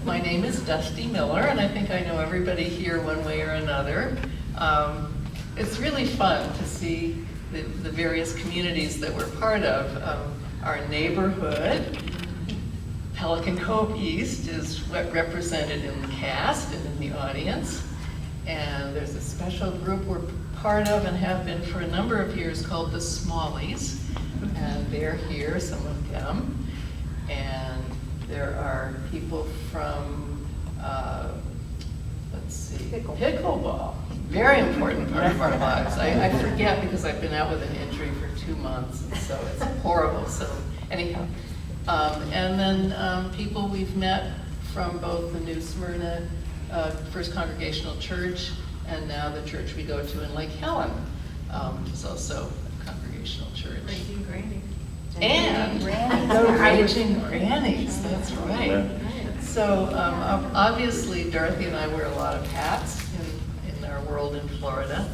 My name is Dusty Miller, and I think I know everybody here one way or another. It's really fun to see the various communities that we're part of. Our neighborhood, Pelican Cove East, is represented in the cast and in the audience. And there's a special group we're part of and have been for a number of years called the Smallies. And they're here, some of them. And there are people from, let's see, pickleball. Very important part of our lives. I forget because I've been out with an injury for 2 months, and so it's horrible. So anyhow, and then people we've met from both the new Smyrna First Congregational Church and now the church we go to in Lake Helen, which is also a congregational church. Raging Grannies. And the Raging Grannies, that's right. So obviously Dorothy and I wear a lot of hats in our world in Florida.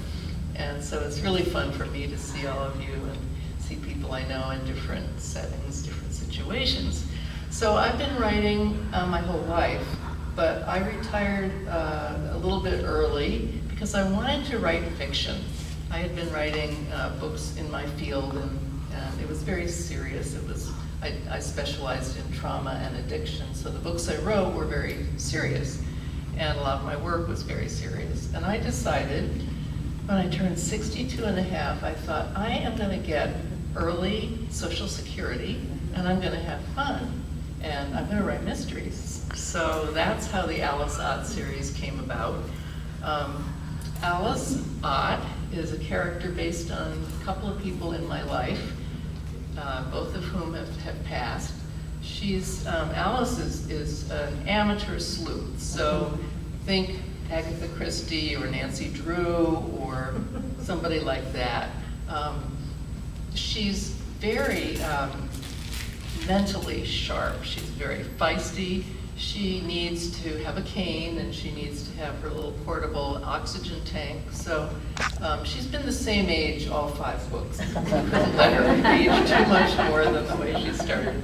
And so it's really fun for me to see all of you and see people I know in different settings, different situations. So I've been writing my whole life, but I retired a little bit early because I wanted to write fiction. I had been writing books in my field, and it was very serious. I specialized in trauma and addiction, so the books I wrote were very serious, and a lot of my work was very serious. And I decided, when I turned 62 and a half, I thought, I am going to get early Social Security, and I'm going to have fun, and I'm going to write mysteries. So that's how the Alice Ott series came about. Alice Ott is a character based on a couple of people in my life, both of whom have passed. Alice is an amateur sleuth, so think Agatha Christie or Nancy Drew or somebody like that. She's very mentally sharp. She's very feisty. She needs to have a cane, and she needs to have her little portable oxygen tank. So she's been the same age all 5 books. Couldn't let her age too much more than the way she started.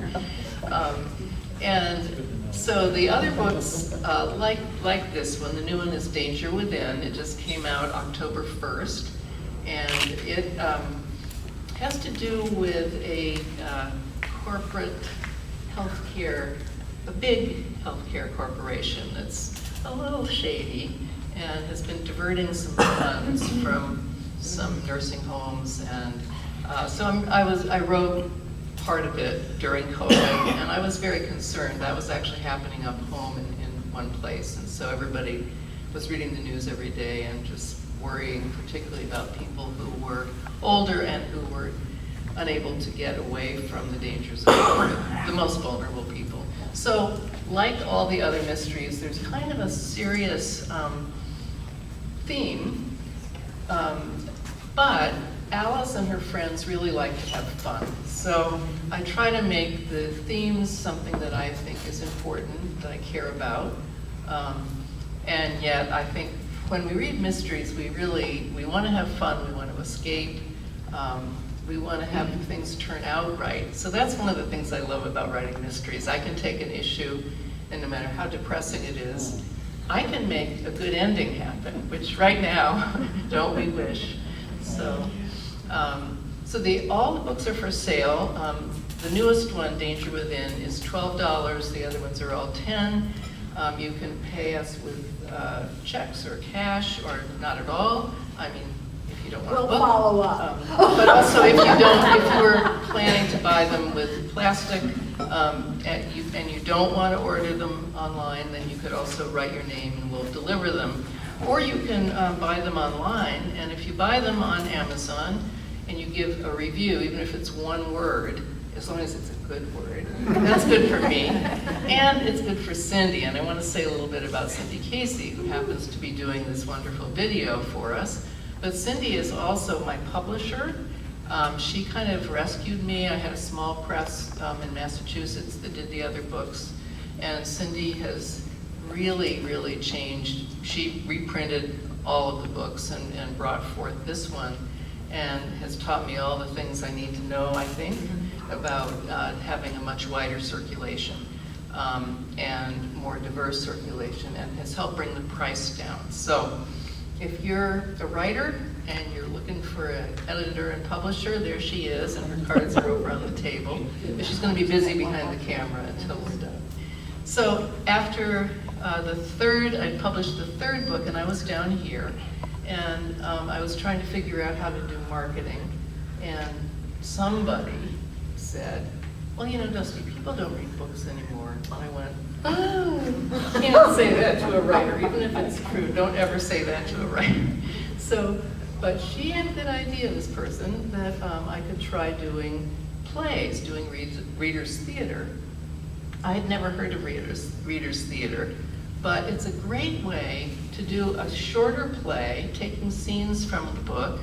And so the other books, like this one, the new one is Danger Within. It just came out October 1st, and it has to do with a corporate healthcare, a big healthcare corporation that's a little shady and has been diverting some funds from some nursing homes. And so I wrote part of it during COVID, and I was very concerned. That was actually happening up home in one place, and so everybody was reading the news every day and just worrying, particularly about people who were older and who were unable to get away from the dangers of COVID, the most vulnerable people. So, like all the other mysteries, there's kind of a serious theme, but Alice and her friends really like to have fun. So I try to make the themes something that I think is important, that I care about, and yet I think when we read mysteries, we want to have fun, we want to escape, we want to have things turn out right. So that's one of the things I love about writing mysteries. I can take an issue, and no matter how depressing it is, I can make a good ending happen, which right now, don't we wish? So, all the books are for sale. The newest one, Danger Within, is $12. The other ones are all $10. You can pay us with checks or cash, or not at all. I mean, if you don't want to book. We'll follow up. But also, if you're planning to buy them with plastic, and you don't want to order them online, then you could also write your name and we'll deliver them. Or you can buy them online, and if you buy them on Amazon and you give a review, even if it's one word, as long as it's a good word, that's good for me, and it's good for Cindy. And I want to say a little bit about Cindy Casey, who happens to be doing this wonderful video for us. But Cindy is also my publisher. She kind of rescued me. I had a small press in Massachusetts that did the other books, and Cindy has really changed. She reprinted all of the books and brought forth this one, and has taught me all the things I need to know, I think, about having a much wider circulation. and more diverse circulation, and has helped bring the price down. So if you're a writer and you're looking for an editor and publisher, there she is, and her cards are over on the table. But she's going to be busy behind the camera until we're done. So after I published the third book, and I was down here, and I was trying to figure out how to do marketing, and somebody said, well, you know, Dusty, people don't read books anymore. And I went, oh, can't say that to a writer, even if it's true. Don't ever say that to a writer. So, but she had a good idea, this person, that I could try doing plays, doing readers' theater. I had never heard of readers' theater, but it's a great way to do a shorter play, taking scenes from the book.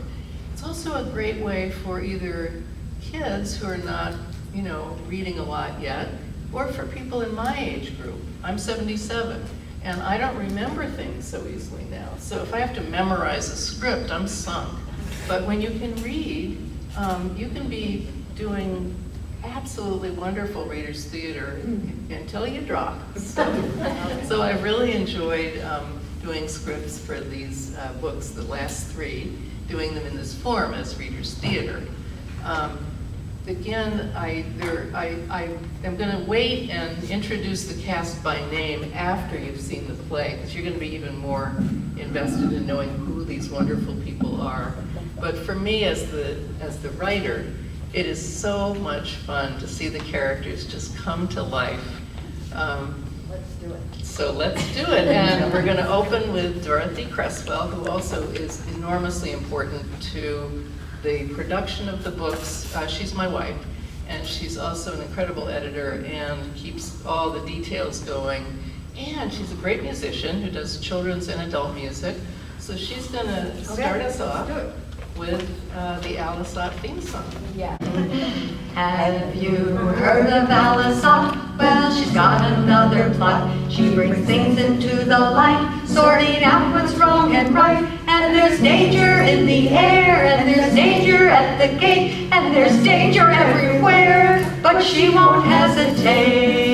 It's also a great way for either kids who are not, you know, reading a lot yet, or for people in my age group. I'm 77, and I don't remember things so easily now. So if I have to memorize a script, I'm sunk. But when you can read, you can be doing absolutely wonderful readers' theater until you drop. So I've really enjoyed doing scripts for these books, the last three, doing them in this form as readers' theater. Again, I am going to wait and introduce the cast by name after you've seen the play, because you're going to be even more invested in knowing who these wonderful people are. But for me, as the writer, it is so much fun to see the characters just come to life. Let's do it. So let's do it. And we're going to open with Dorothy Cresswell, who also is enormously important to the production of the books. She's my wife, and she's also an incredible editor and keeps all the details going. And she's a great musician who does children's and adult music. So she's going to start us off with the Alice Ott theme song. Yeah. Have you heard of Alice Ott? Well, she's got another plot. She brings things into the light, sorting out what's wrong and right. And there's danger in the air, and there's danger at the gate, and there's danger everywhere, but she won't hesitate.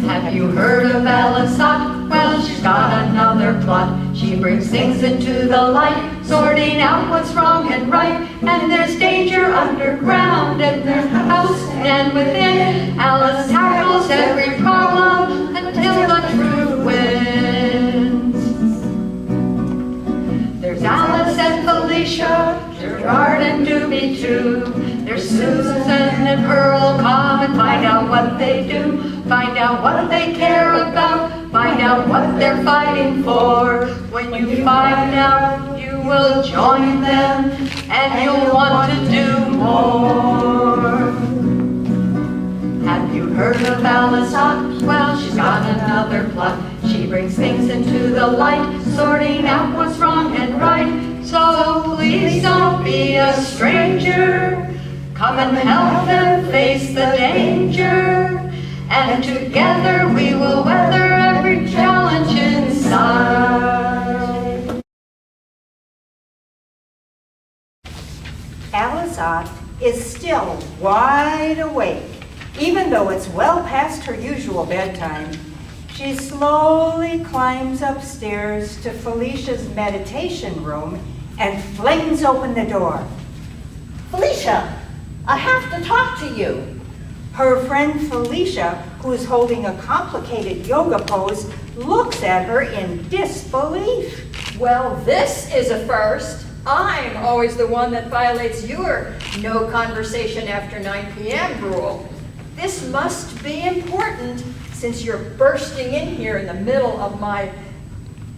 Have you heard of Alice Ott? Well, she's got another plot. She brings things into the light, sorting out what's wrong and right. And there's danger underground, and there's house and within. Alice tackles every problem until the truth wins. There's Alice and Felicia, Gerard and Doobie too. There's Susan and Pearl. Come and find out what they do. Find out what they care about. Find out what they're fighting for. When you find out, you will join them, and you'll want to do more. Have you heard of Alice Ott? Well, she's got another plot. She brings things into the light, sorting out what's wrong and right. So please don't be a stranger. Come and help them face the danger. And together we will weather every challenge inside. Alice Ott is still wide awake, even though it's well past her usual bedtime. She slowly climbs upstairs to Felicia's meditation room and flings open the door. Felicia, I have to talk to you. Her friend Felicia, who is holding a complicated yoga pose, looks at her in disbelief. Well, this is a first. I'm always the one that violates your no conversation after 9 p.m. rule. This must be important since you're bursting in here in the middle of my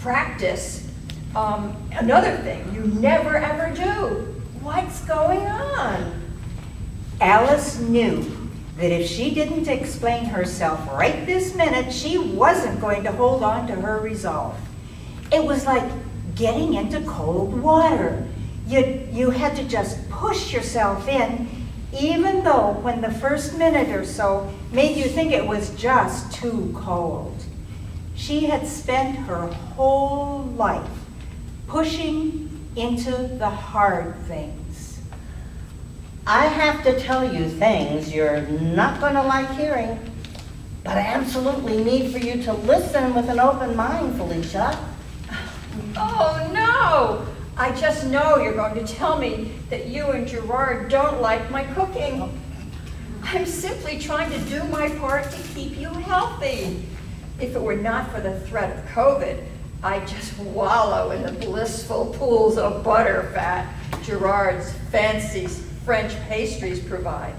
practice. Another thing you never ever do. What's going on? Alice knew that if she didn't explain herself right this minute, she wasn't going to hold on to her resolve. It was like getting into cold water. You had to just push yourself in, even though when the first minute or so made you think it was just too cold. She had spent her whole life pushing into the hard things. I have to tell you things you're not going to like hearing, but I absolutely need for you to listen with an open mind, Felicia. Oh, no! I just know you're going to tell me that you and Gerard don't like my cooking. I'm simply trying to do my part to keep you healthy. If it were not for the threat of COVID, I'd just wallow in the blissful pools of butter fat Gerard's fancy French pastries provide.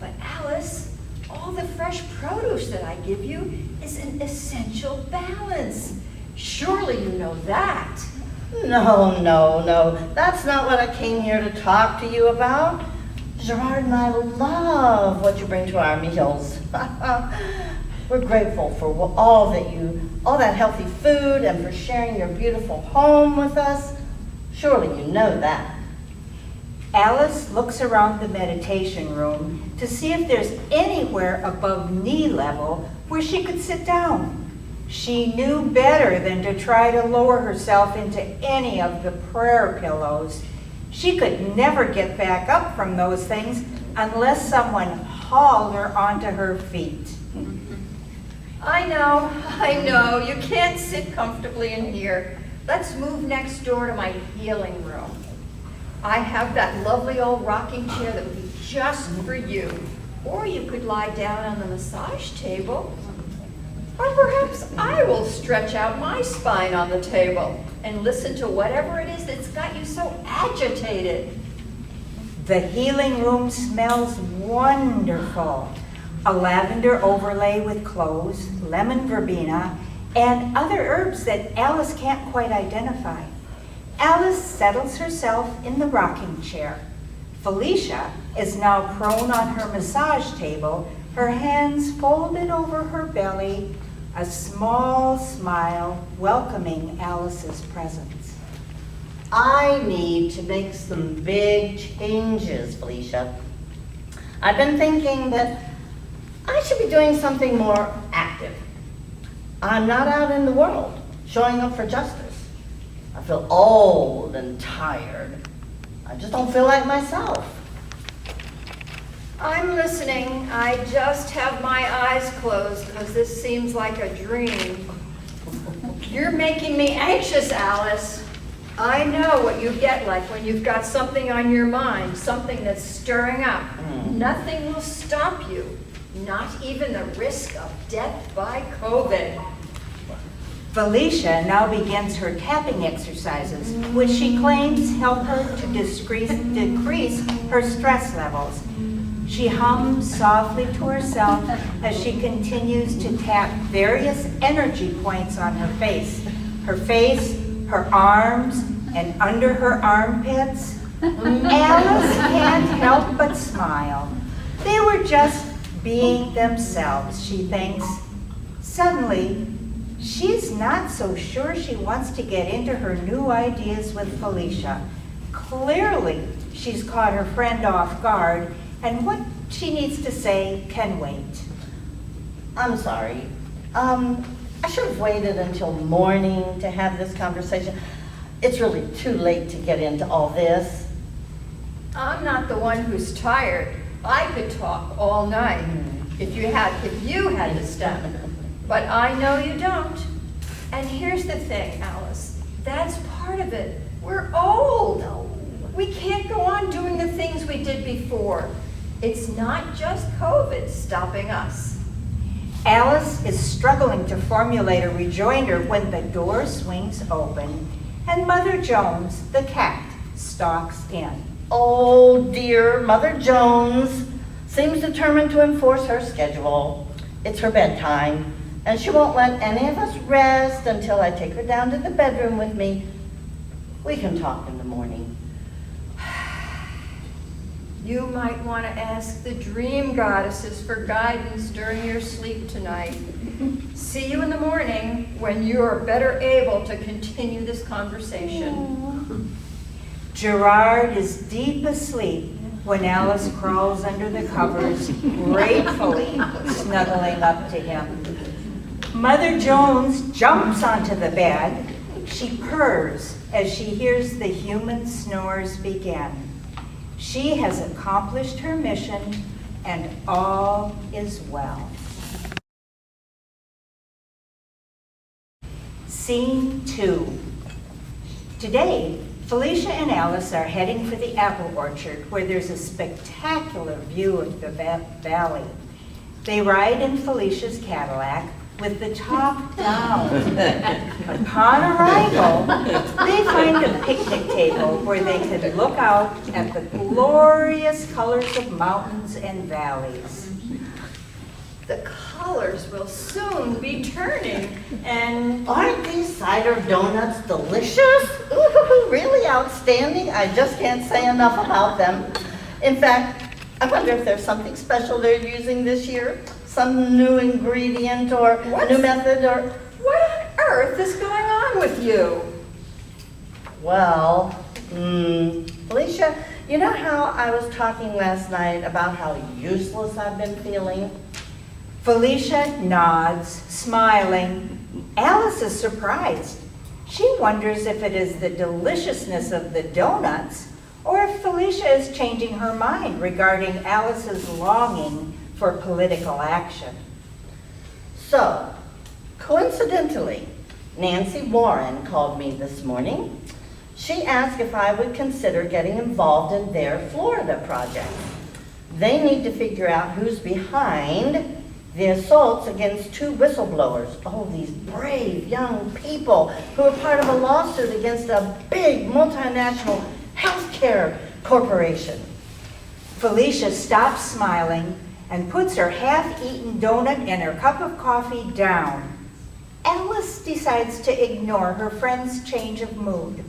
But Alice, all the fresh produce that I give you is an essential balance. Surely you know that. No. That's not what I came here to talk to you about. Gerard and I love what you bring to our meals. We're grateful for all that healthy food and for sharing your beautiful home with us. Surely you know that. Alice looks around the meditation room to see if there's anywhere above knee level where she could sit down. She knew better than to try to lower herself into any of the prayer pillows. She could never get back up from those things unless someone hauled her onto her feet. I know, you can't sit comfortably in here. Let's move next door to my healing room. I have that lovely old rocking chair that would be just for you. Or you could lie down on the massage table. Or perhaps I will stretch out my spine on the table and listen to whatever it is that's got you so agitated. The healing room smells wonderful. A lavender overlay with cloves, lemon verbena, and other herbs that Alice can't quite identify. Alice settles herself in the rocking chair. Felicia is now prone on her massage table, her hands folded over her belly, a small smile welcoming Alice's presence. I need to make some big changes, Felicia. I've been thinking that I should be doing something more active. I'm not out in the world showing up for justice. I feel old and tired. I just don't feel like myself. I'm listening. I just have my eyes closed because this seems like a dream. You're making me anxious, Alice. I know what you get like when you've got something on your mind, something that's stirring up. Nothing will stop you, not even the risk of death by COVID. Felicia now begins her tapping exercises, which she claims help her to decrease her stress levels. She hums softly to herself as she continues to tap various energy points on her face, her arms, and under her armpits. Alice can't help but smile. They were just being themselves, she thinks. Suddenly, she's not so sure she wants to get into her new ideas with Felicia. Clearly, she's caught her friend off guard, and what she needs to say can wait. I'm sorry. I should have waited until morning to have this conversation. It's really too late to get into all this. I'm not the one who's tired. I could talk all night if you had to stop. But I know you don't. And here's the thing, Alice. That's part of it. We're old. We can't go on doing the things we did before. It's not just COVID stopping us. Alice is struggling to formulate a rejoinder when the door swings open and Mother Jones, the cat, stalks in. Oh dear, Mother Jones seems determined to enforce her schedule. It's her bedtime, and she won't let any of us rest until I take her down to the bedroom with me. We can talk in the morning. You might want to ask the dream goddesses for guidance during your sleep tonight. See you in the morning when you're better able to continue this conversation. Gerard is deep asleep when Alice crawls under the covers, gratefully snuggling up to him. Mother Jones jumps onto the bed. She purrs as she hears the human snores begin. She has accomplished her mission, and all is well. Scene 2. Today, Felicia and Alice are heading for the apple orchard, where there's a spectacular view of the valley. They ride in Felicia's Cadillac with the top down. Upon arrival, they find a picnic table where they can look out at the glorious colors of mountains and valleys. The colors will soon be turning, and Aren't these cider donuts delicious? Ooh, really outstanding. I just can't say enough about them. In fact, I wonder if there's something special they're using this year? Some new ingredient or new method or... what on earth is going on with you? Well, Felicia, you know how I was talking last night about how useless I've been feeling? Felicia nods, smiling. Alice is surprised. She wonders if it is the deliciousness of the donuts or if Felicia is changing her mind regarding Alice's longing for political action. So, coincidentally, Nancy Warren called me this morning. She asked if I would consider getting involved in their Florida project. They need to figure out who's behind the assaults against 2 whistleblowers. Oh, these brave young people who are part of a lawsuit against a big multinational healthcare corporation. Felicia stops smiling and puts her half-eaten donut and her cup of coffee down. Alice decides to ignore her friend's change of mood.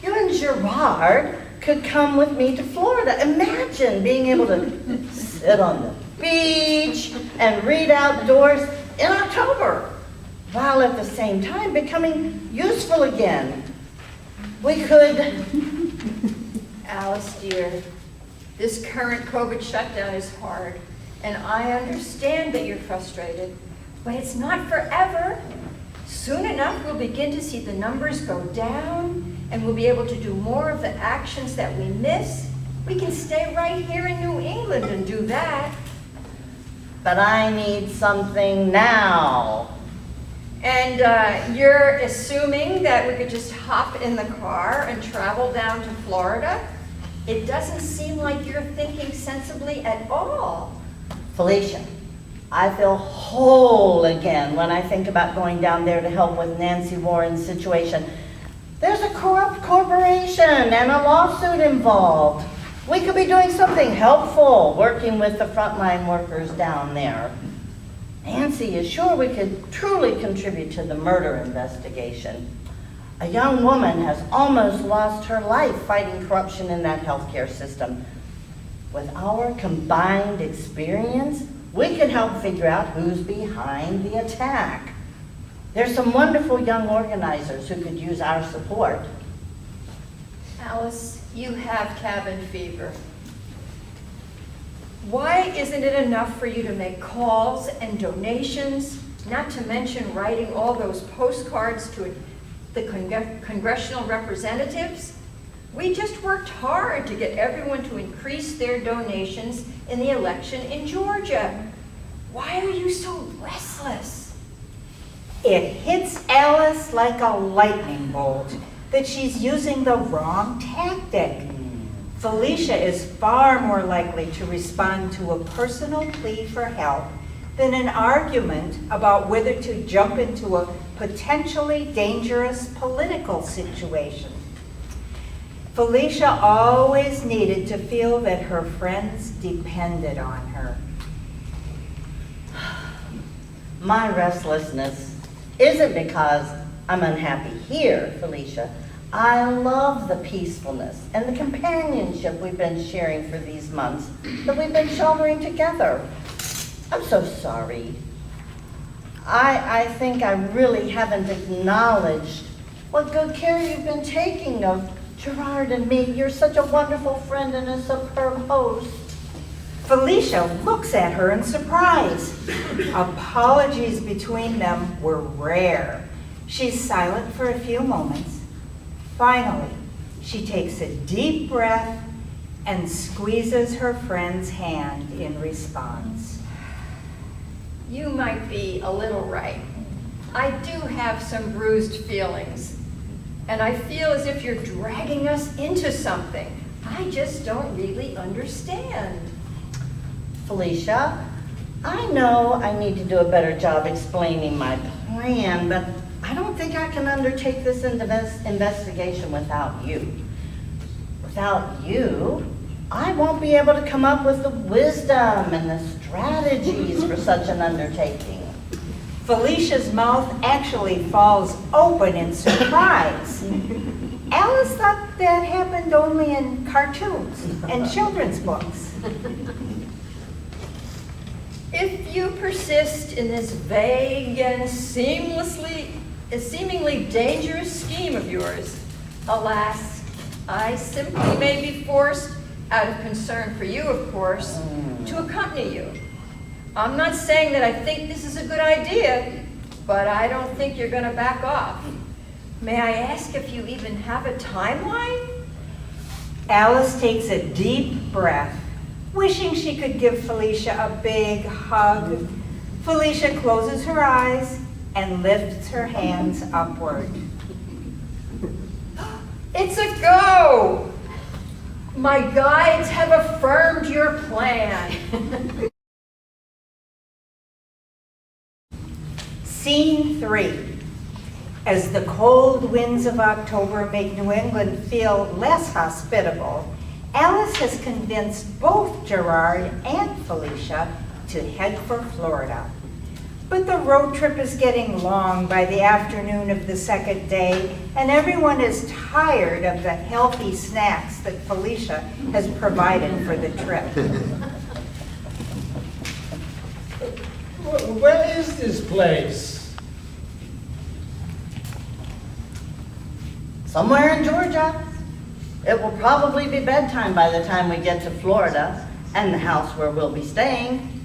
You and Gerard could come with me to Florida. Imagine being able to sit on the beach and read outdoors in October, while at the same time becoming useful again. We could... Alice, dear, this current COVID shutdown is hard, and I understand that you're frustrated, but it's not forever. Soon enough, we'll begin to see the numbers go down, and we'll be able to do more of the actions that we miss. We can stay right here in New England and do that. But I need something now. And you're assuming that we could just hop in the car and travel down to Florida? It doesn't seem like you're thinking sensibly at all. Felicia, I feel whole again when I think about going down there to help with Nancy Warren's situation. There's a corrupt corporation and a lawsuit involved. We could be doing something helpful, working with the frontline workers down there. Nancy is sure we could truly contribute to the murder investigation. A young woman has almost lost her life fighting corruption in that healthcare system. With our combined experience, we can help figure out who's behind the attack. There's some wonderful young organizers who could use our support. Alice, you have cabin fever. Why isn't it enough for you to make calls and donations, not to mention writing all those postcards to the congressional representatives? We just worked hard to get everyone to increase their donations in the election in Georgia. Why are you so restless? It hits Alice like a lightning bolt that she's using the wrong tactic. Felicia is far more likely to respond to a personal plea for help than an argument about whether to jump into a potentially dangerous political situation. Felicia always needed to feel that her friends depended on her. My restlessness isn't because I'm unhappy here, Felicia. I love the peacefulness and the companionship we've been sharing for these months that we've been shouldering together. I'm so sorry. I think I really haven't acknowledged what good care you've been taking of Gerard and me. You're such a wonderful friend and a superb host. Felicia looks at her in surprise. Apologies between them were rare. She's silent for a few moments. Finally, she takes a deep breath and squeezes her friend's hand in response. You might be a little right. I do have some bruised feelings, and I feel as if you're dragging us into something I just don't really understand. Felicia, I know I need to do a better job explaining my plan, but I don't think I can undertake this investigation without you. Without you, I won't be able to come up with the wisdom and the strategies for such an undertaking. Felicia's mouth actually falls open in surprise. Alice thought that happened only in cartoons and children's books. If you persist in this vague and seemingly dangerous scheme of yours, alas, I simply may be forced, out of concern for you, of course, to accompany you. I'm not saying that I think this is a good idea, but I don't think you're going to back off. May I ask if you even have a timeline? Alice takes a deep breath, wishing she could give Felicia a big hug. Felicia closes her eyes and lifts her hands upward. It's a go! My guides have affirmed your plan. Scene 3. As the cold winds of October make New England feel less hospitable, Alice has convinced both Gerard and Felicia to head for Florida. But the road trip is getting long by the afternoon of the second day, and everyone is tired of the healthy snacks that Felicia has provided for the trip. Where is this place? Somewhere in Georgia. It will probably be bedtime by the time we get to Florida and the house where we'll be staying.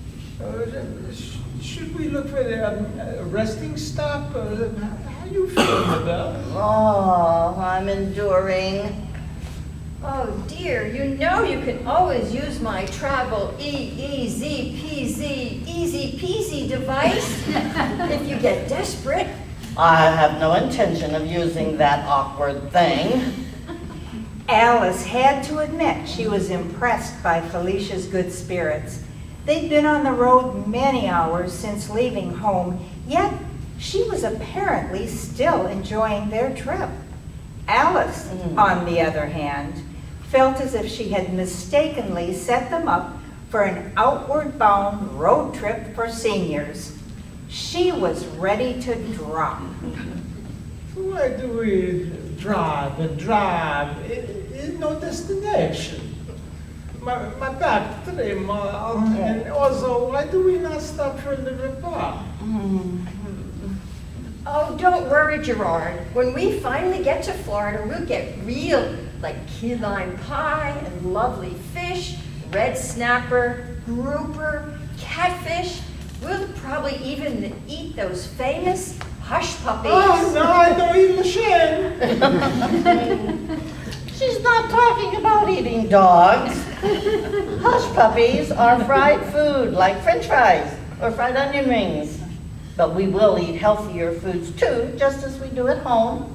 Should we look for a resting stop? How are you feeling about it? Oh, I'm enduring. Oh dear, you know you can always use my travel easy peasy device if you get desperate. I have no intention of using that awkward thing. Alice had to admit she was impressed by Felicia's good spirits. They'd been on the road many hours since leaving home, yet she was apparently still enjoying their trip. Alice, on the other hand, felt as if she had mistakenly set them up for an outward-bound road trip for seniors. She was ready to drop. Why do we drive and drive? It's no destination. My back 3 miles, and also, why do we not stop for a little bar? Oh, don't worry, Gerard. When we finally get to Florida, we'll get real, like key lime pie and lovely fish, red snapper, grouper, catfish. We'll probably even eat those famous hush puppies. Oh, no, I don't eat Lachine. She's not talking about eating dogs. Hush puppies are fried food like French fries or fried onion rings. But we will eat healthier foods too, just as we do at home.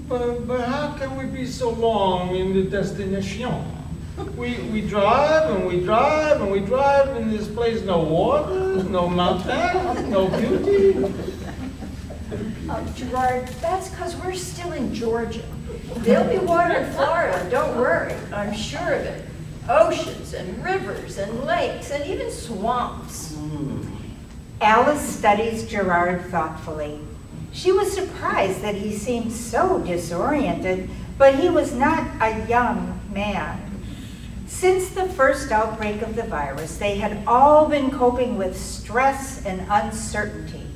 But how can we be so long in the destination? We drive and we drive and we drive, and this place no water, no mountain, no beauty. Gerard, that's because we're still in Georgia. There'll be water in Florida, don't worry. I'm sure of it. Oceans and rivers and lakes and even swamps. Alice studies Gerard thoughtfully. She was surprised that he seemed so disoriented, but he was not a young man. Since the first outbreak of the virus, they had all been coping with stress and uncertainty.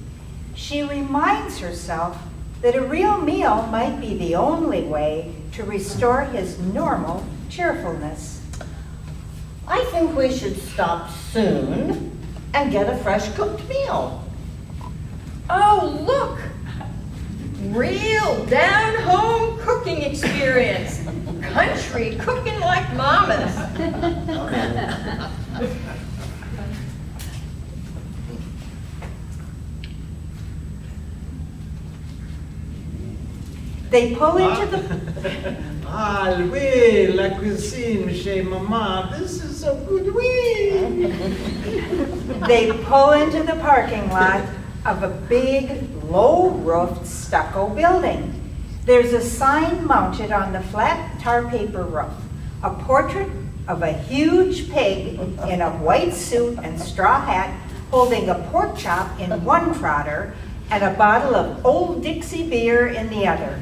She reminds herself that a real meal might be the only way to restore his normal cheerfulness. I think we should stop soon and get a fresh cooked meal. Oh, look! Real down-home cooking experience. country, cooking like mamas. They pull into the Ah, oui, la cuisine chez maman. This is so good, oui. They pull into the parking lot of a big, low-roofed stucco building. There's a sign mounted on the flat tar paper roof, a portrait of a huge pig in a white suit and straw hat holding a pork chop in one trotter and a bottle of Old Dixie beer in the other.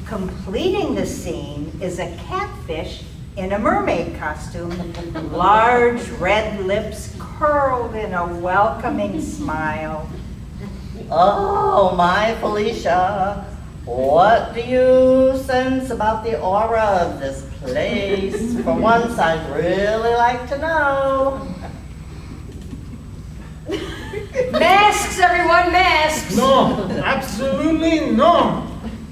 Completing the scene is a catfish in a mermaid costume, large red lips curled in a welcoming smile. Oh, my Felicia, what do you sense about the aura of this place? For once, I'd really like to know. Masks, everyone, masks! No, absolutely no.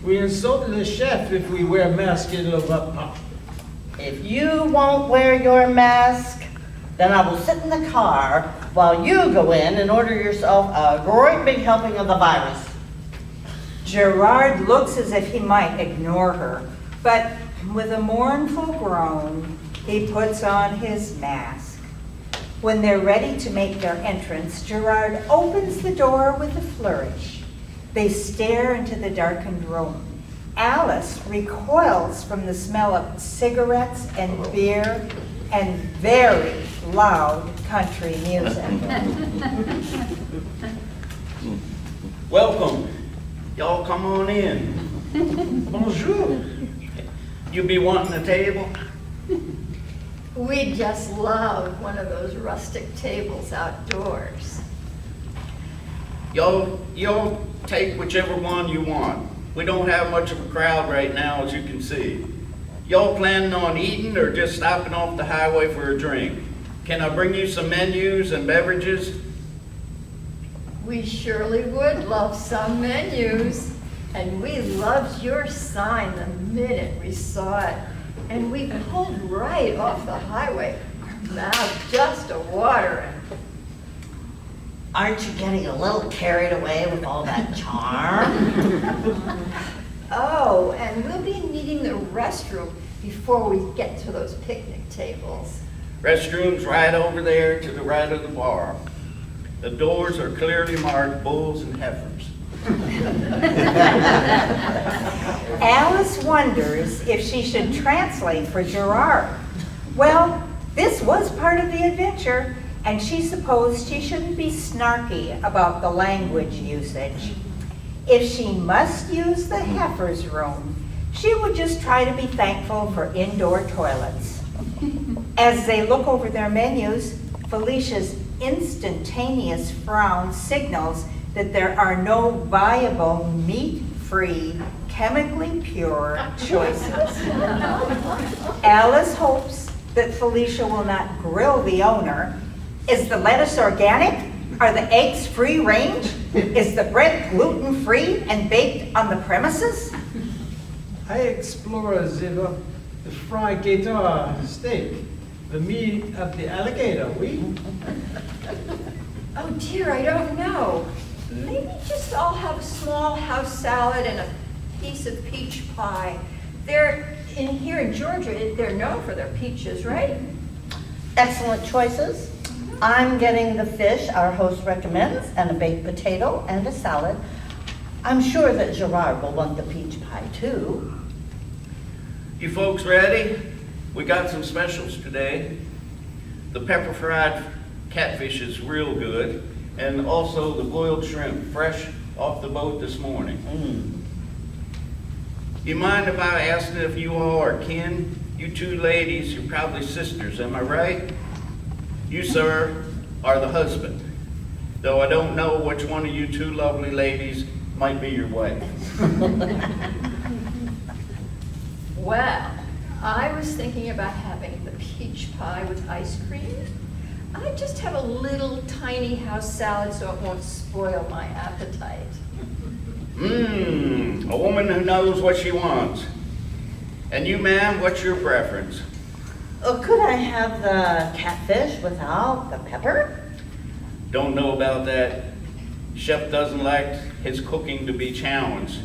We insult the chef if we wear masks in Le Repas. If you won't wear your mask, then I will sit in the car while you go in and order yourself a great big helping of the virus. Gerard looks as if he might ignore her, but with a mournful groan, he puts on his mask. When they're ready to make their entrance, Gerard opens the door with a flourish. They stare into the darkened room. Alice recoils from the smell of cigarettes and beer and very loud country music. Welcome. Y'all come on in. Bonjour. You be wanting a table? We just love one of those rustic tables outdoors. Y'all take whichever one you want. We don't have much of a crowd right now, as you can see. Y'all planning on eating or just stopping off the highway for a drink? Can I bring you some menus and beverages? We surely would love some menus. And we loved your sign the minute we saw it. And we pulled right off the highway, our mouth just a-watering. Aren't you getting a little carried away with all that charm? Oh, and we'll be needing the restroom before we get to those picnic tables. Restroom's right over there to the right of the bar. The doors are clearly marked bulls and heifers. Alice wonders if she should translate for Gerard. Well, this was part of the adventure, and she supposed she shouldn't be snarky about the language usage. If she must use the heifer's room, she would just try to be thankful for indoor toilets. As they look over their menus, Felicia's instantaneous frown signals that there are no viable meat-free, chemically pure choices. Alice hopes that Felicia will not grill the owner. Is the lettuce organic? Are the eggs free range? Is the bread gluten-free and baked on the premises? I explore the fried gator steak, the meat of the alligator, oui? Oh dear, I don't know. Maybe just I'll have a small house salad and a piece of peach pie. Here in Georgia, they're known for their peaches, right? Excellent choices. I'm getting the fish our host recommends and a baked potato and a salad. I'm sure that Gerard will want the peach pie too. You folks ready? We got some specials today. The pepper fried catfish is real good, and also the boiled shrimp, fresh off the boat this morning. You mind if I ask if you all are kin? You two ladies, you're probably sisters, am I right? You, sir, are the husband, though I don't know which one of you two lovely ladies might be your wife. Well, I was thinking about having the peach pie with ice cream. I just have a little tiny house salad so it won't spoil my appetite. A woman who knows what she wants. And you, ma'am, what's your preference? Could I have the catfish without the pepper? Don't know about that. Chef doesn't like his cooking to be challenged,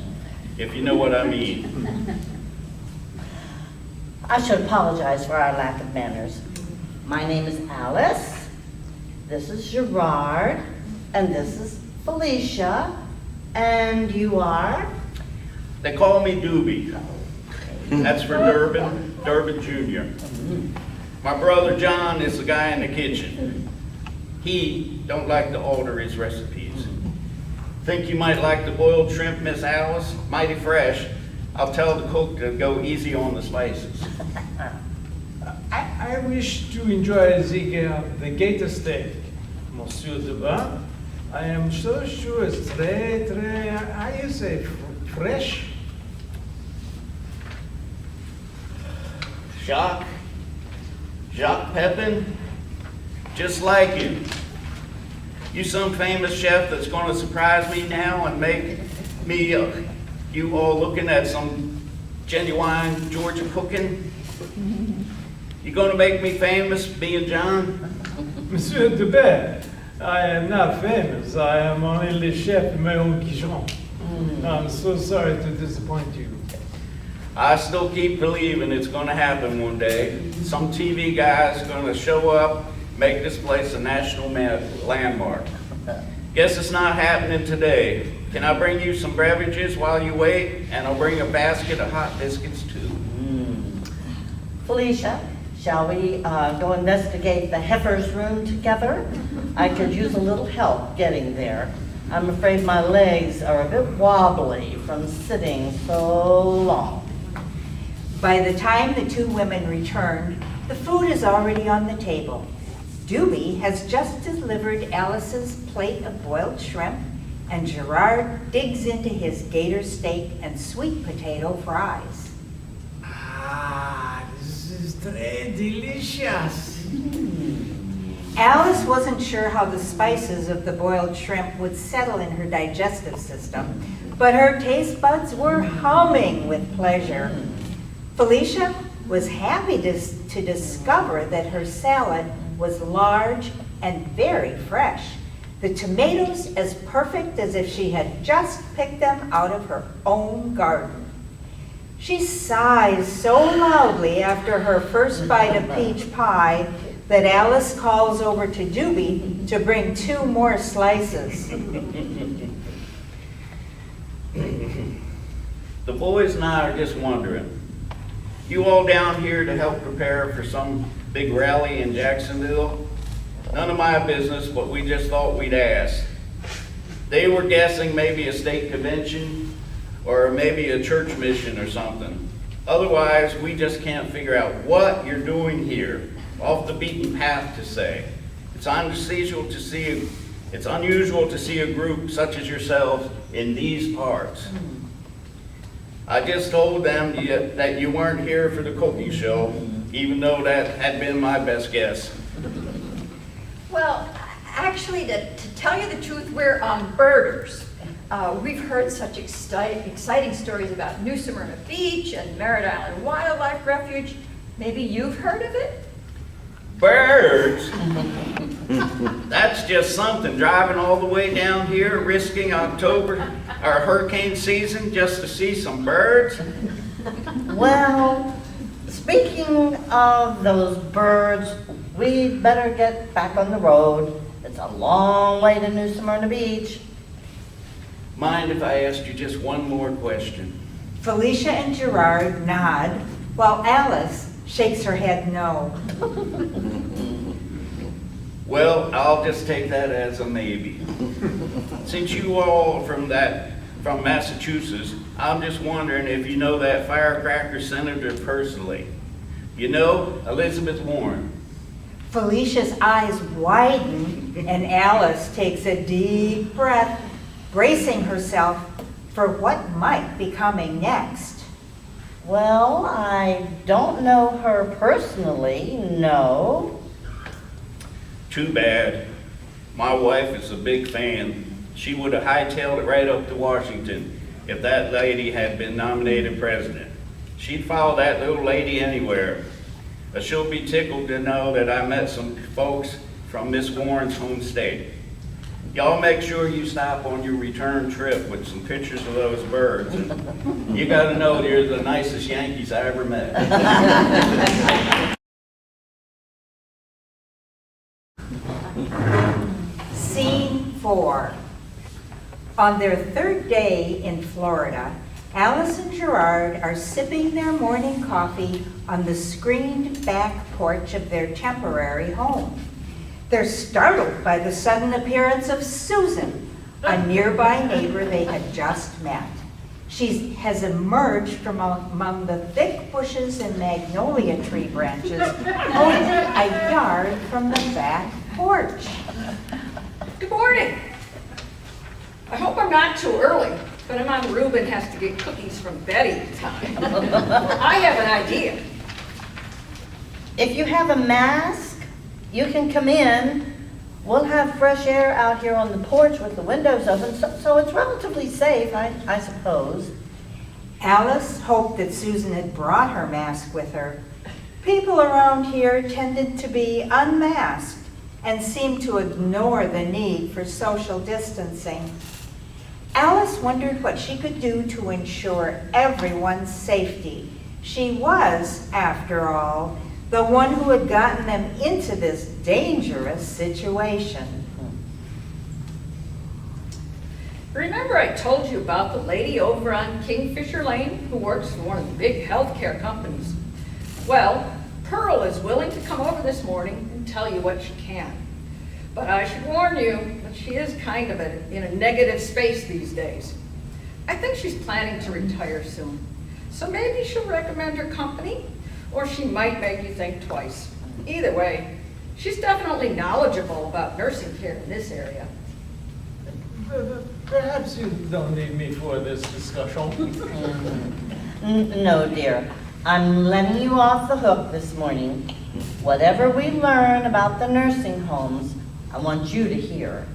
if you know what I mean. I should apologize for our lack of manners. My name is Alice. This is Gerard. And this is Felicia. And you are? They call me Doobie. That's for Durbin Jr. My brother John is the guy in the kitchen. He don't like to alter his recipes. Think you might like the boiled shrimp, Miss Alice? Mighty fresh. I'll tell the cook to go easy on the spices. I wish to enjoy the gator steak, Monsieur Dubin. I am so sure it's très, how you say, fresh? Jacques Pepin, just like you. You some famous chef that's going to surprise me now and make me, you all looking at some genuine Georgia cooking? You going to make me famous, me and John? Monsieur Dubin, I am not famous. I am only le chef de mon kitchen. I'm so sorry to disappoint you. I still keep believing it's going to happen one day. Some TV guy's going to show up, make this place a national landmark. Guess it's not happening today. Can I bring you some beverages while you wait? And I'll bring a basket of hot biscuits too. Felicia, shall we go investigate the heifer's room together? I could use a little help getting there. I'm afraid my legs are a bit wobbly from sitting so long. By the time the two women returned, the food is already on the table. Doobie has just delivered Alice's plate of boiled shrimp, and Gerard digs into his gator steak and sweet potato fries. Ah, this is très delicious. Alice wasn't sure how the spices of the boiled shrimp would settle in her digestive system, but her taste buds were humming with pleasure. Felicia was happy to discover that her salad was large and very fresh. The tomatoes as perfect as if she had just picked them out of her own garden. She sighs so loudly after her first bite of peach pie that Alice calls over to Doobie to bring 2 more slices. The boys and I are just wondering, you all down here to help prepare for some big rally in Jacksonville? None of my business, but we just thought we'd ask. They were guessing maybe a state convention or maybe a church mission or something. Otherwise, we just can't figure out what you're doing here, off the beaten path to say. It's unusual to see a group such as yourselves in these parts. I just told them that you weren't here for the cooking show, even though that had been my best guess. Well, actually, to tell you the truth, we're birders. We've heard such exciting stories about New Smyrna Beach and Merritt Island Wildlife Refuge. Maybe you've heard of it? Birds? That's just something, driving all the way down here, risking October or hurricane season just to see some birds? Well, speaking of those birds, we'd better get back on the road. It's a long way to New Smyrna Beach. Mind if I asked you just one more question? Felicia and Gerard nod, while Alice shakes her head no. Well, I'll just take that as a maybe. Since you all from Massachusetts, I'm just wondering if you know that firecracker senator personally. You know, Elizabeth Warren. Felicia's eyes widen and Alice takes a deep breath, bracing herself for what might be coming next. Well, I don't know her personally, no. Too bad. My wife is a big fan. She would have hightailed it right up to Washington if that lady had been nominated president. She'd follow that little lady anywhere. But she'll be tickled to know that I met some folks from Miss Warren's home state. Y'all make sure you stop on your return trip with some pictures of those birds. And you gotta know they're the nicest Yankees I ever met. Scene 4. On their third day in Florida, Alice and Gerard are sipping their morning coffee on the screened back porch of their temporary home. They're startled by the sudden appearance of Susan, a nearby neighbor they had just met. She has emerged from among the thick bushes and magnolia tree branches only a yard from the back porch. Good morning. I hope I'm not too early, but Aunt Reuben has to get cookies from Betty in time. I have an idea. If you have a mask, you can come in. We'll have fresh air out here on the porch with the windows open, so it's relatively safe, I suppose. Alice hoped that Susan had brought her mask with her. People around here tended to be unmasked and seemed to ignore the need for social distancing. Alice wondered what she could do to ensure everyone's safety. She was, after all, the one who had gotten them into this dangerous situation. Remember I told you about the lady over on Kingfisher Lane who works for one of the big healthcare companies? Well, Pearl is willing to come over this morning and tell you what she can. But I should warn you that she is kind of in a negative space these days. I think she's planning to retire soon. So maybe she'll recommend her company, or she might make you think twice. Either way, she's definitely knowledgeable about nursing care in this area. Perhaps you don't need me for this discussion. No, dear. I'm letting you off the hook this morning. Whatever we learn about the nursing homes, I want you to hear.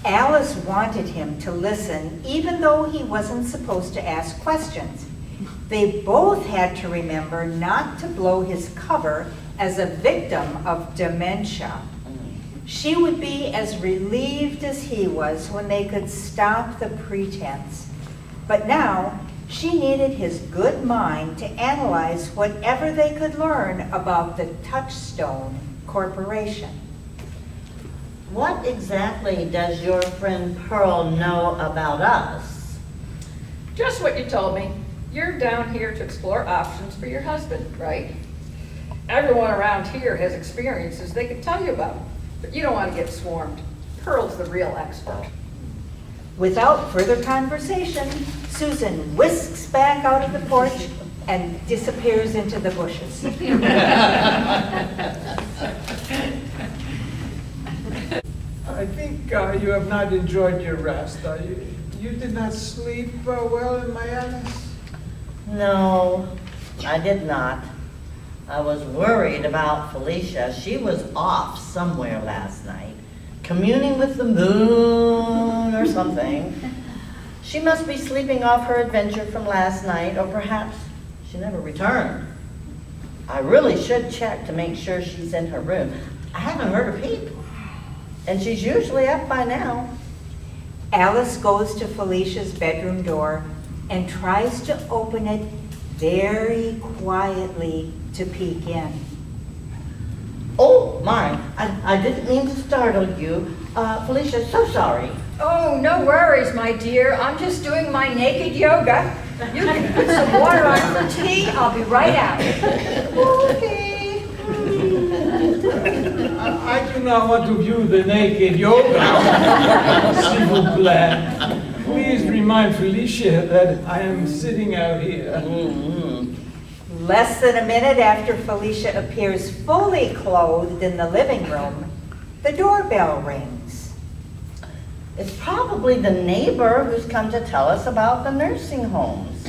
Alice wanted him to listen even though he wasn't supposed to ask questions. They both had to remember not to blow his cover as a victim of dementia. She would be as relieved as he was when they could stop the pretense. But now, she needed his good mind to analyze whatever they could learn about the Touchstone Corporation. What exactly does your friend Pearl know about us? Just what you told me. You're down here to explore options for your husband, right? Everyone around here has experiences they could tell you about, but you don't want to get swarmed. Pearl's the real expert. Without further conversation, Susan whisks back out of the porch and disappears into the bushes. I think you have not enjoyed your rest. You did not sleep well in my Alice? No, I did not. I was worried about Felicia. She was off somewhere last night, communing with the moon or something. She must be sleeping off her adventure from last night, or perhaps she never returned. I really should check to make sure she's in her room. I haven't heard her peep, and she's usually up by now. Alice goes to Felicia's bedroom door and tries to open it very quietly to peek in. Oh, my, I didn't mean to startle you. Felicia, so sorry. Oh, no worries, my dear. I'm just doing my naked yoga. You can put some water on for tea. I'll be right out. Okay. I do not want to view the naked yoga. S'il vous plaît. Please remind Felicia that I am sitting out here. Less than a minute after Felicia appears fully clothed in the living room, the doorbell rings. It's probably the neighbor who's come to tell us about the nursing homes.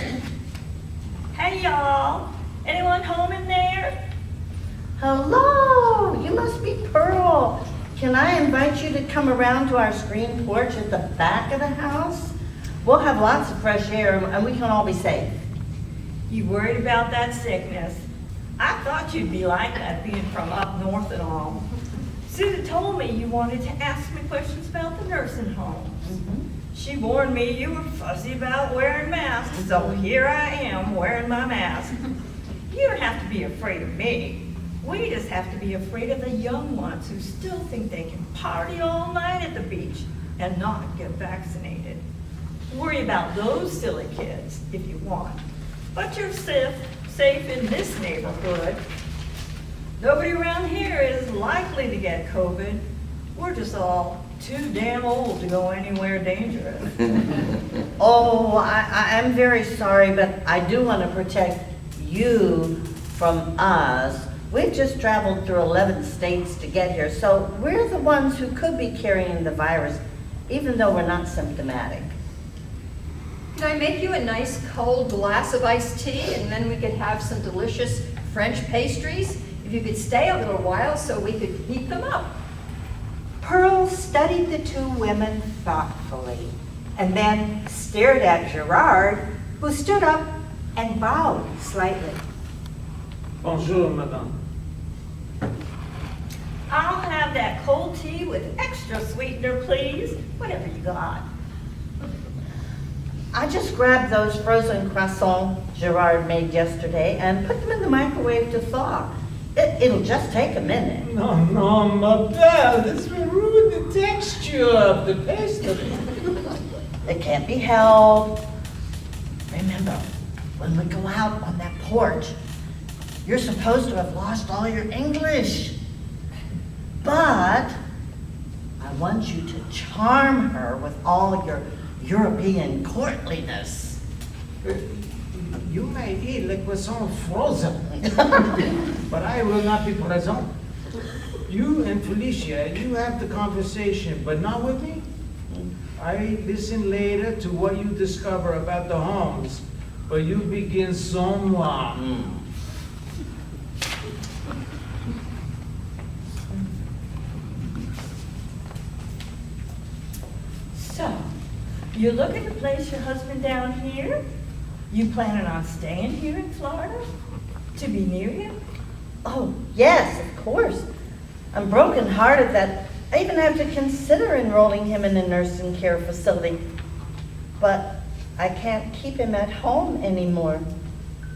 Hey y'all, anyone home in there? Hello, you must be Pearl. Can I invite you to come around to our screen porch at the back of the house? We'll have lots of fresh air and we can all be safe. You worried about that sickness? I thought you'd be like that being from up north and all. Sue told me you wanted to ask me questions about the nursing homes. She warned me you were fussy about wearing masks, so here I am wearing my mask. You don't have to be afraid of me. We just have to be afraid of the young ones who still think they can party all night at the beach and not get vaccinated. Worry about those silly kids if you want. But you're safe in this neighborhood. Nobody around here is likely to get COVID. We're just all too damn old to go anywhere dangerous. Oh, I'm very sorry, but I do want to protect you from us. We've just traveled through 11 states to get here, so we're the ones who could be carrying the virus, even though we're not symptomatic. Can I make you a nice cold glass of iced tea and then we could have some delicious French pastries? If you could stay a little while so we could heat them up. Pearl studied the two women thoughtfully and then stared at Gerard, who stood up and bowed slightly. Bonjour, madame. I'll have that cold tea with extra sweetener, please. Whatever you got. I just grabbed those frozen croissants Gerard made yesterday and put them in the microwave to thaw. It'll just take a minute. No, ma belle, this will ruin the texture of the pastry. It can't be helped. Remember, when we go out on that porch, you're supposed to have lost all your English. But I want you to charm her with all your European courtliness. You may eat le croissant frozen, but I will not be present. You and Felicia, you have the conversation, but not with me. I listen later to what you discover about the homes, but you begin somewhere. So, you looking to place your husband down here? You planning on staying here in Florida? To be near him? Oh, yes, of course. I'm brokenhearted that I even have to consider enrolling him in a nursing care facility. But I can't keep him at home anymore.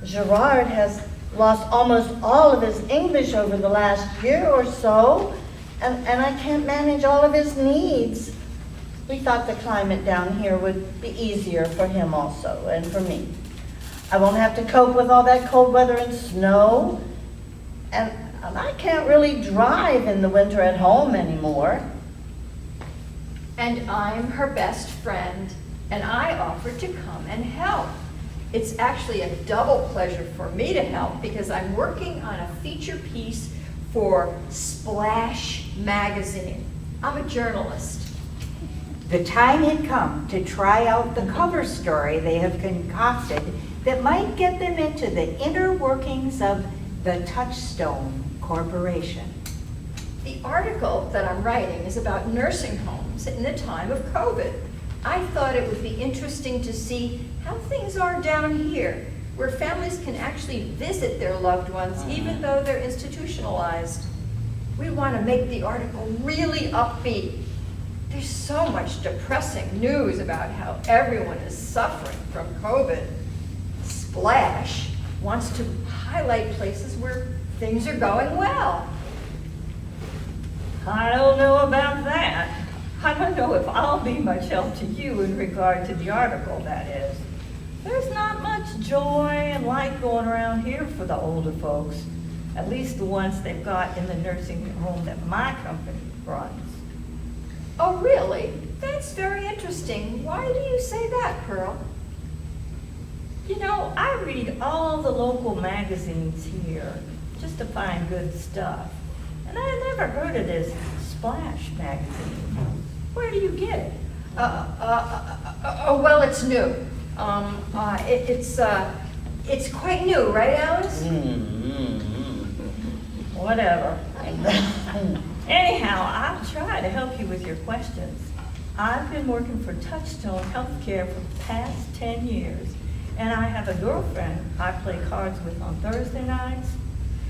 Gerard has lost almost all of his English over the last year or so, and I can't manage all of his needs. We thought the climate down here would be easier for him also, and for me. I won't have to cope with all that cold weather and snow, and I can't really drive in the winter at home anymore. And I'm her best friend, and I offered to come and help. It's actually a double pleasure for me to help because I'm working on a feature piece for Splash magazine. I'm a journalist. The time had come to try out the cover story they have concocted that might get them into the inner workings of the Touchstone Corporation. The article that I'm writing is about nursing homes in the time of COVID. I thought it would be interesting to see how things are down here, where families can actually visit their loved ones even though they're institutionalized. We want to make the article really upbeat. There's so much depressing news about how everyone is suffering from COVID. Splash wants to highlight places where things are going well. I don't know about that. I don't know if I'll be much help to you in regard to the article, that is. There's not much joy and light going around here for the older folks, at least the ones they've got in the nursing home that my company runs. Oh, really? That's very interesting. Why do you say that, Pearl? You know, I read all the local magazines here just to find good stuff. And I never heard of this Splash magazine. Where do you get it? Well, it's new. It's quite new, right, Alice? Whatever. Anyhow, I'll try to help you with your questions. I've been working for Touchstone Healthcare for the past 10 years, And I have a girlfriend I play cards with on Thursday nights.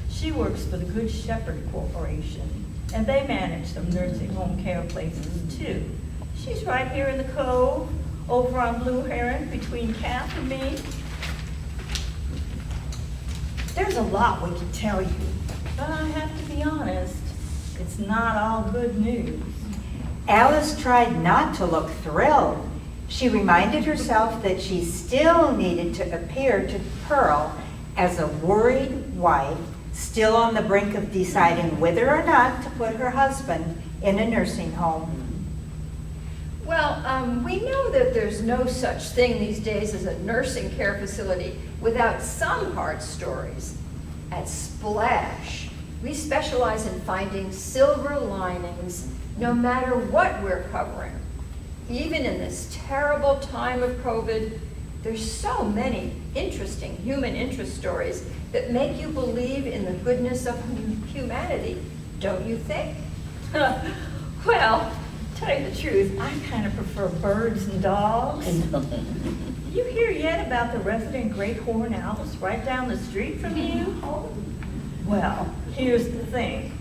She works for the Good Shepherd Corporation, and they manage some nursing home care places too. She's right here in the Cove, over on Blue Heron, between Kath and me. There's a lot we can tell you, but I have to be honest, it's not all good news. Alice tried not to look thrilled. She reminded herself that she still needed to appear to Pearl as a worried wife, still on the brink of deciding whether or not to put her husband in a nursing home. Well, we know that there's no such thing these days as a nursing care facility without some hard stories. At Splash, we specialize in finding silver linings no matter what we're covering. Even in this terrible time of COVID, there's so many interesting human interest stories that make you believe in the goodness of humanity, don't you think? Well, tell you the truth, I kind of prefer birds and dogs. You hear yet about the resident great horned owls right down the street from you? Well, here's the thing.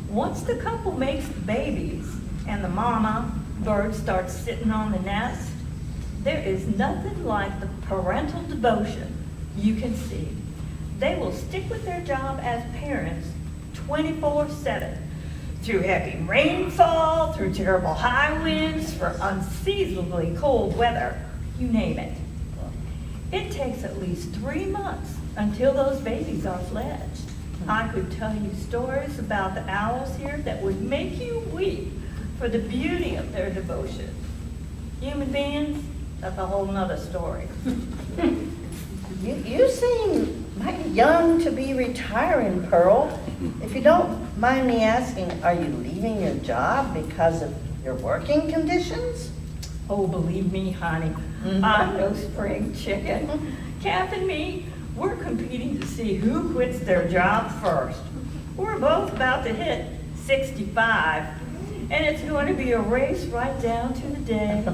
Once the couple makes the babies and the mama bird starts sitting on the nest, there is nothing like the parental devotion you can see. They will stick with their job as parents 24/7. Through heavy rainfall, through terrible high winds, for unseasonably cold weather, you name it. It takes at least 3 months until those babies are fledged. I could tell you stories about the owls here that would make you weep for the beauty of their devotion. Human beings, that's a whole nother story. You seem mighty young to be retiring, Pearl. If you don't mind me asking, are you leaving your job because of your working conditions? Oh, believe me, honey, I'm no spring chicken. Kath and me, we're competing to see who quits their job first. We're both about to hit 65, and it's going to be a race right down to the day,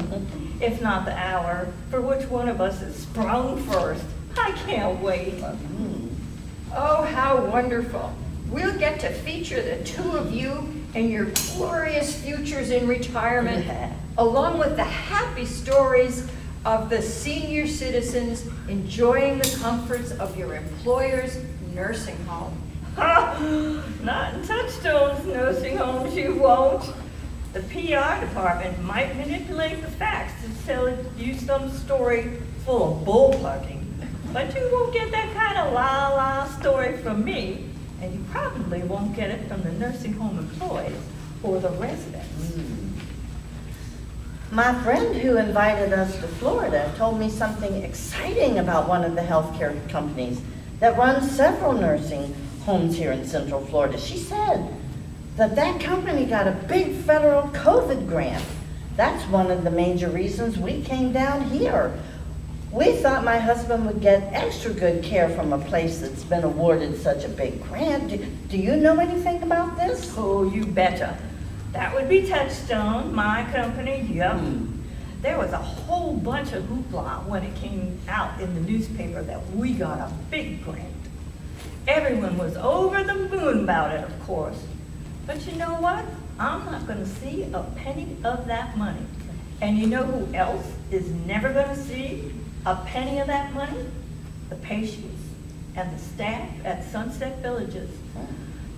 if not the hour, for which one of us is sprung first. I can't wait. Oh, how wonderful. We'll get to feature the two of you and your glorious futures in retirement, along with the happy stories of the senior citizens enjoying the comforts of your employer's nursing home. Not in Touchstone's nursing homes, you won't. The PR department might manipulate the facts to tell you some story full of bullpucking. But you won't get that kind of la-la story from me, and you probably won't get it from the nursing home employees or the residents. My friend who invited us to Florida told me something exciting about one of the healthcare companies that runs several nursing homes here in Central Florida. She said that company got a big federal COVID grant. That's one of the major reasons we came down here. We thought my husband would get extra good care from a place that's been awarded such a big grant. Do you know anything about this? Oh, you betcha. That would be Touchstone, my company, yep. There was a whole bunch of hoopla when it came out in the newspaper that we got a big grant. Everyone was over the moon about it, of course. But you know what? I'm not gonna see a penny of that money. And you know who else is never gonna see a penny of that money? The patients and the staff at Sunset Villages.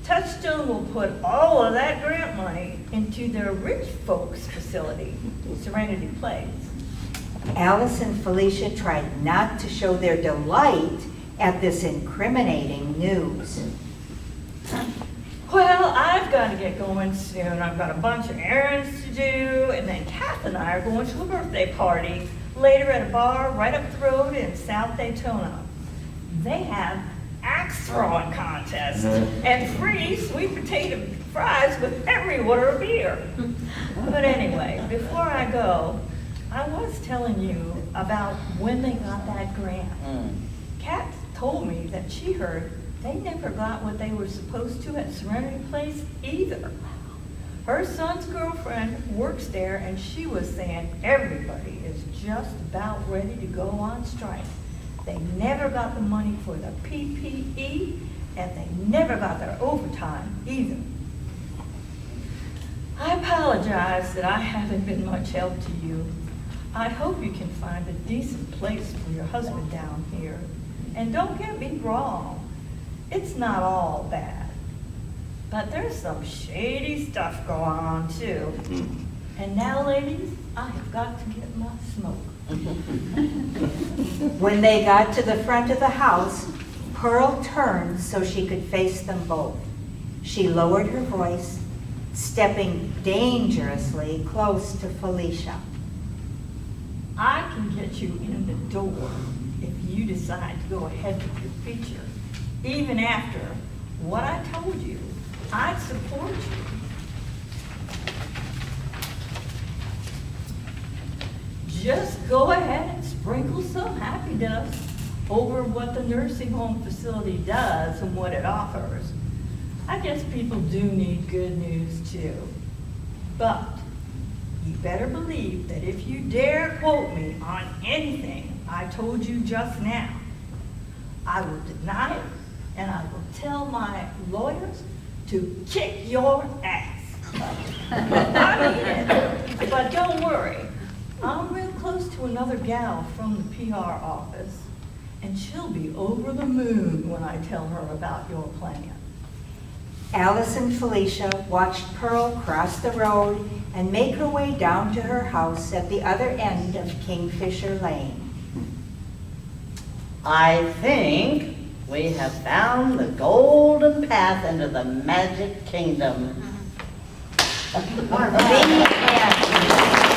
Touchstone will put all of that grant money into their rich folks facility, Serenity Place. Alice and Felicia tried not to show their delight at this incriminating news. Well, I've got to get going soon. I've got a bunch of errands to do, and then Kath and I are going to a birthday party later at a bar right up the road in South Daytona. They have axe throwing contests and free sweet potato fries with every order of beer. But anyway, before I go, I was telling you about when they got that grant. Kat told me that she heard they never got what they were supposed to at Serenity Place either. Her son's girlfriend works there, and she was saying everybody is just about ready to go on strike. They never got the money for the PPE, and they never got their overtime either. I apologize that I haven't been much help to you. I hope you can find a decent place for your husband down here. And don't get me wrong, it's not all bad. But there's some shady stuff going on too. And now, ladies, I have got to get my smoke. When they got to the front of the house, Pearl turned so she could face them both. She lowered her voice, stepping dangerously close to Felicia. I can get you in the door if you decide to go ahead with your feature. Even after what I told you, I'd support you. Just go ahead and sprinkle some happy dust over what the nursing home facility does and what it offers. I guess people do need good news too. But you better believe that if you dare quote me on anything I told you just now, I will deny it and I will tell my lawyers to kick your ass. I mean it. But don't worry, I'm real close to another gal from the PR office, and she'll be over the moon when I tell her about your plan. Alice and Felicia watched Pearl cross the road and make her way down to her house at the other end of Kingfisher Lane. I think we have found the golden path into the magic kingdom. The end.